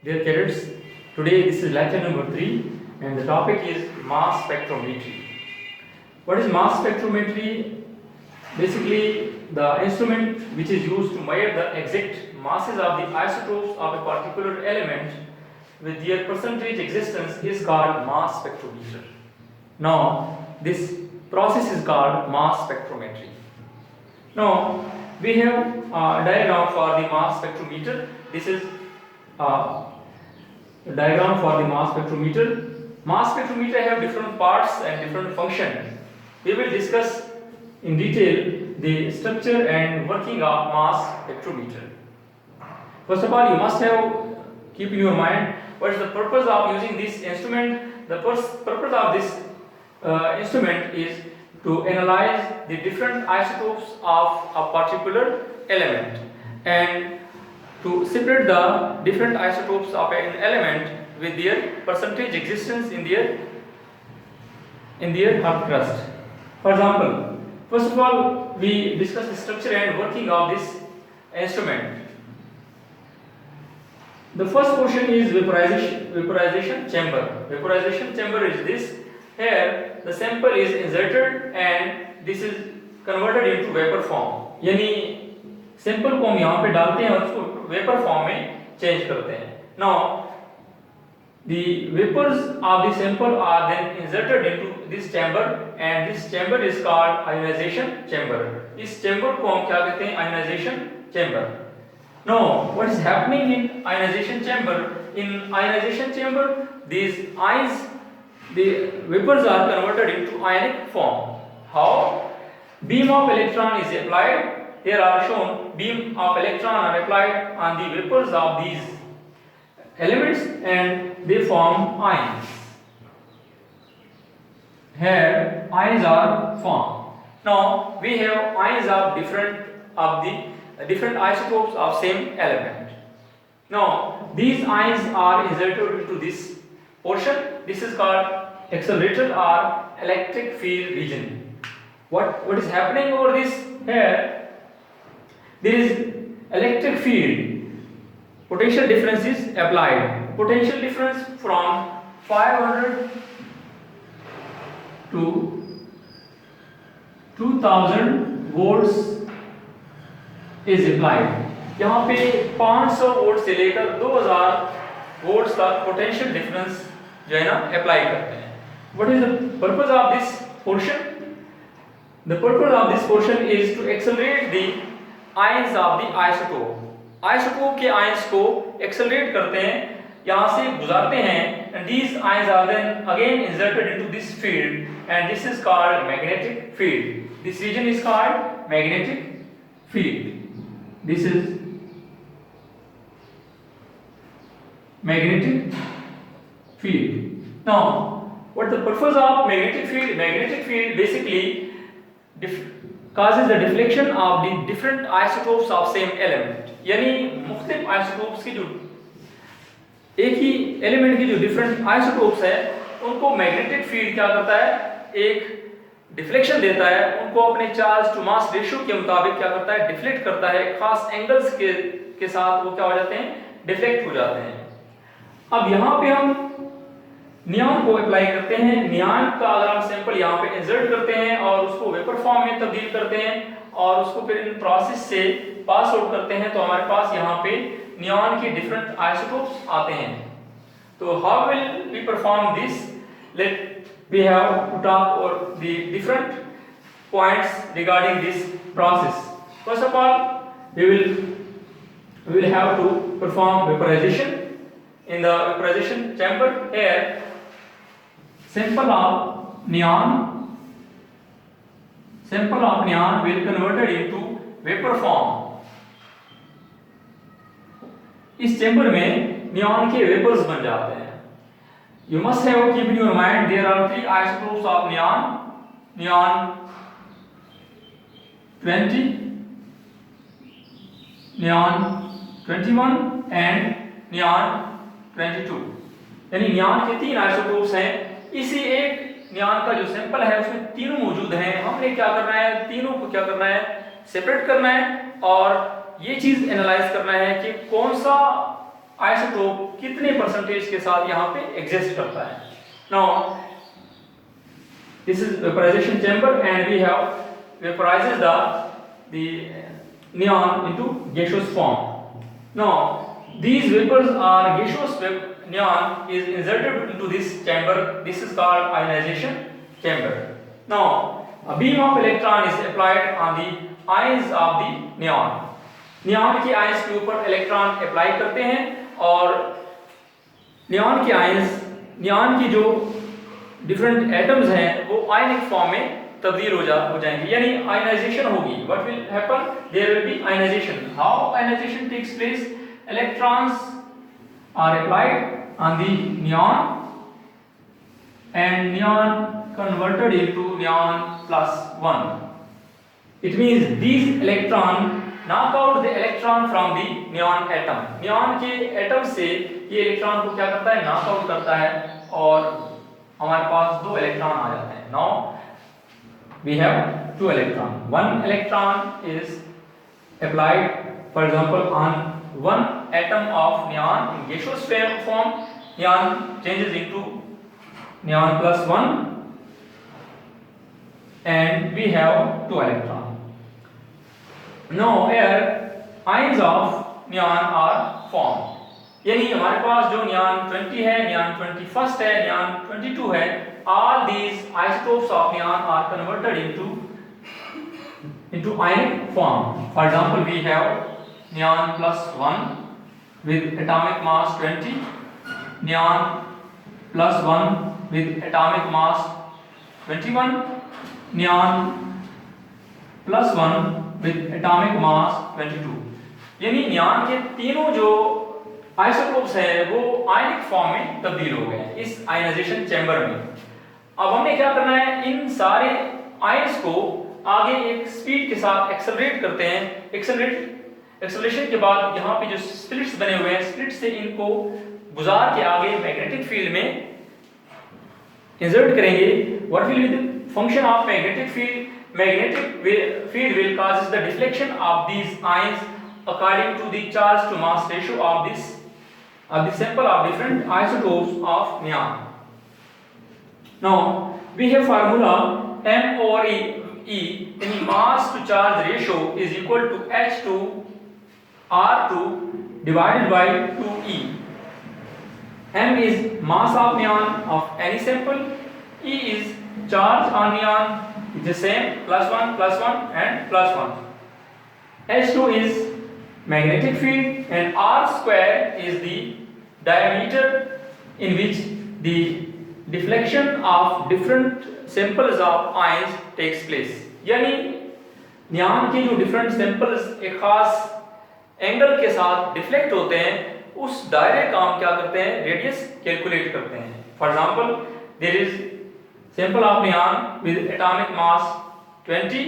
Dear cadets, today this is lecture number 3 and the topic is mass spectrometry. What is mass spectrometry? Basically, the instrument which is used to measure the exact masses of the isotopes of a particular element with their percentage existence is called mass spectrometer. Now, this process is called mass spectrometry. Now, we have a diagram for the mass spectrometer. This is a diagram for the mass spectrometer. Mass spectrometer have different parts and different functions. We will discuss in detail the structure and working of mass spectrometer. First of all, you must have keep in your mind what is the purpose of using this instrument. The purpose of this instrument is to analyze the different isotopes of a particular element and to separate the different isotopes of an element with their percentage existence in their earth crust. For example, first of all, we discuss the structure and working of this instrument. The first portion is vaporization chamber. Vaporization chamber is this. Here the sample is inserted and this is converted into vapor form. यानी sample को हम यहाँ पे डालते हैं और उसको vapour form में चेंज करते हैं. Now the vapors of the sample are then inserted into this chamber and this chamber is called ionization chamber. इस chamber को हम क्या कहते हैं? Ionization chamber. Now what is happening in ionization chamber? In ionization chamber, these ions, the vapors are converted into ionic form. How? Beam of electron is applied. Here are shown beam of electron are applied on the vapors of these elements and they form ions. Here ions are formed. Now we have ions of different isotopes of same element. Now these ions are inserted into this portion. This is called accelerator or electric field region. What is happening over this? Here there is electric field. Potential difference is applied. Potential difference from 500 to 2000 volts is applied. यहाँ पे 500 volt से लेकर 2000 volts तक potential difference जो है ना apply करते हैं. What is the purpose of this portion? The purpose of this portion is to accelerate the ions of the isotope. Isotope के ions को accelerate करते हैं, यहाँ से गुजारते हैं, and these ions are then again inserted into this field, and this is called magnetic field. This region is called magnetic field. This is magnetic field. Now, what the purpose of magnetic field? Magnetic field basically causes the deflection of the different isotopes of same element. यानी मुख्तलिफ isotopes की जो एक ही element की जो different isotopes है उनको magnetic field क्या करता है? एक डिफ्लेक्शन देता है, उनको अपने चार्ज टू मास रेशियो के मुताबिक क्या करता है? डिफ्लेक्ट करता है. खास एंगल्स के साथ वो क्या हो जाते हैं? डिफ्लेक्ट हो जाते हैं. अब यहाँ पे हम नियॉन को अप्लाई करते हैं. नियॉन का अगर हम सैंपल यहाँ पे इंसर्ट करते हैं और उसको वेपर फॉर्म में तब्दील करते हैं और उसको फिर इन प्रोसेस से पास आउट करते हैं तो हमारे पास यहाँ पे नियॉन के डिफरेंट आइसोटोप्स आते हैं. तो how will we perform this? Let we have to talk और the different points regarding this process. First of all we will have to perform vaporization. In the vaporization chamber, here sample of neon will converted into vapor form. इस chamber में neon के vapours बन जाते हैं. You must have keep in your mind there are three isotopes of neon. Neon 20, neon 21 and neon 22. यानी neon के तीन isotopes हैं. इसी एक नियॉन का जो सैंपल है उसमें तीनों मौजूद हैं. हमने क्या करना है? तीनों को क्या करना है? सेपरेट करना है और ये चीज एनालाइज करना है कि कौन सा आइसोटोप कितने परसेंटेज के साथ यहाँ पे एग्जिस्ट करता है। Now this is vaporization chamber and we have vaporizes the neon into gaseous form. Now these vapors are gaseous neon is inserted into this chamber. This is called ionization chamber. Now a beam of electron is applied on the ions of the neon. neon के ions के ऊपर electron apply करते हैं और neon के ions, neon की जो different atoms हैं वो आयनिक फॉर्म में तब्दील हो जाएंगे, यानी आयनाइजेशन होगी. What will happen, there will be ionisation. How ionisation takes place, electrons are applied on the neon and neon converted into neon plus 1. It means these electron knock out the electron from the neon atom. neon के atom से ये electron को क्या करता है, knock out करता है और हमारे पास 2 इलेक्ट्रॉन आ जाते हैं. Now we have 2 electron. One electron is applied, for example, on one atom of neon in gaseous form. Neon changes into neon plus 1 and we have 2 electron. Now here ions of neon are formed. यानी हमारे पास जो neon 20 है, neon 21 है, neon 22 है, all these isotopes of neon are converted into ionic form. For example, we have neon plus 1 with atomic mass 20, neon plus 1 with atomic mass 21, neon plus 1 with atomic mass 22. यानी neon के तीनों जो isotopes हैं वो ionic form में तब्दील हो गए इस आयनाइजेशन चैम्बर में. अब हमने क्या करना है, इन सारे आयंस को आगे एक स्पीड के साथ एक्सेलरेट करते हैं. एक्सेलरेशन के बाद यहाँ पे जो स्प्लिट्स बने हुए हैं, स्प्लिट से इनको गुजार के आगे मैग्नेटिक फील्ड में इंसर्ट करेंगे. What will be the function of magnetic field? Magnetic field will causes the deflection of these ions according to the charge to mass ratio of the sample of different isotopes of neon. Now we have formula m over E in mass to charge ratio is equal to h to r2 divided by 2e. M is mass of neon of any sample, E is charge on neon, it's the same, plus 1 and plus 1. H2 is magnetic field and r square is the diameter in which the deflection of different samples of ions takes place. यानी neon के जो different samples एक खास angle के साथ deflect होते हैं, उस दायरे का हम क्या करते हैं, रेडियस कैलकुलेट करते हैं. For example, there is sample of neon with atomic mass 20,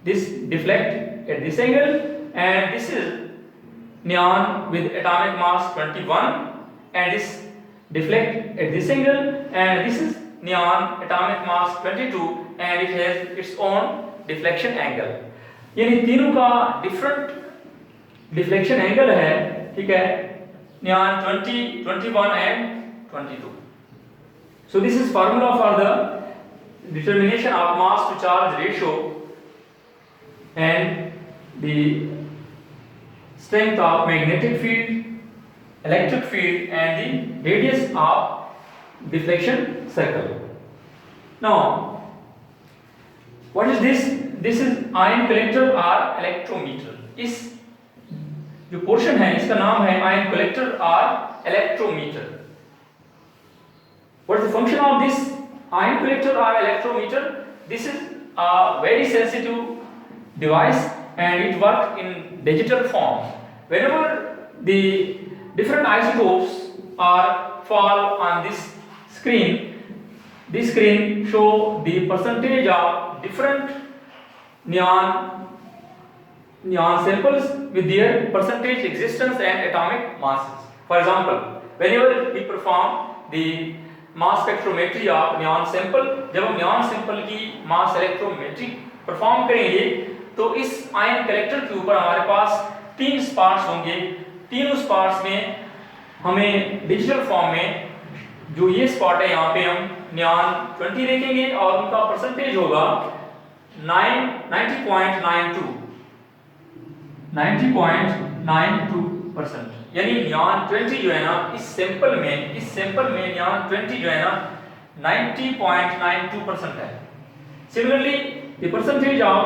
this deflect at this angle, and this is neon with atomic mass 21 and this deflect at this angle, and this is neon atomic mass 22 and it has its own deflection angle. यानी तीनों का different deflection angle है, ठीक है, neon 20, 21 and 22. So this is formula for the determination of mass to charge ratio and the strength of magnetic field, electric field and the radius of deflection circle. Now what is this? This is ion collector or electrometer. इस जो portion है इसका नाम है ion collector or electrometer. What is the function of this ion collector or electrometer? This is a very sensitive device and it works in digital form. Whenever the different isotopes fall on this screen show the percentage of different neon samples with their percentage existence and atomic masses. For example, whenever we perform the mass spectrometry of neon sample, जब हम neon sample की मास इलेक्ट्रोमेट्री perform करेंगे तो इस ion collector के ऊपर हमारे पास 3 spots होंगे. तीनों स्पॉट्स में हमें डिजिटल फॉर्म में जो ये स्पॉट है यहाँ पे हम नियॉन 20 देखेंगे और उनका परसेंटेज होगा 90.92%। यानी नियॉन 20 जो है ना इस सैंपल में नियॉन 20 जो है ना 90.92% है। Similarly the percentage of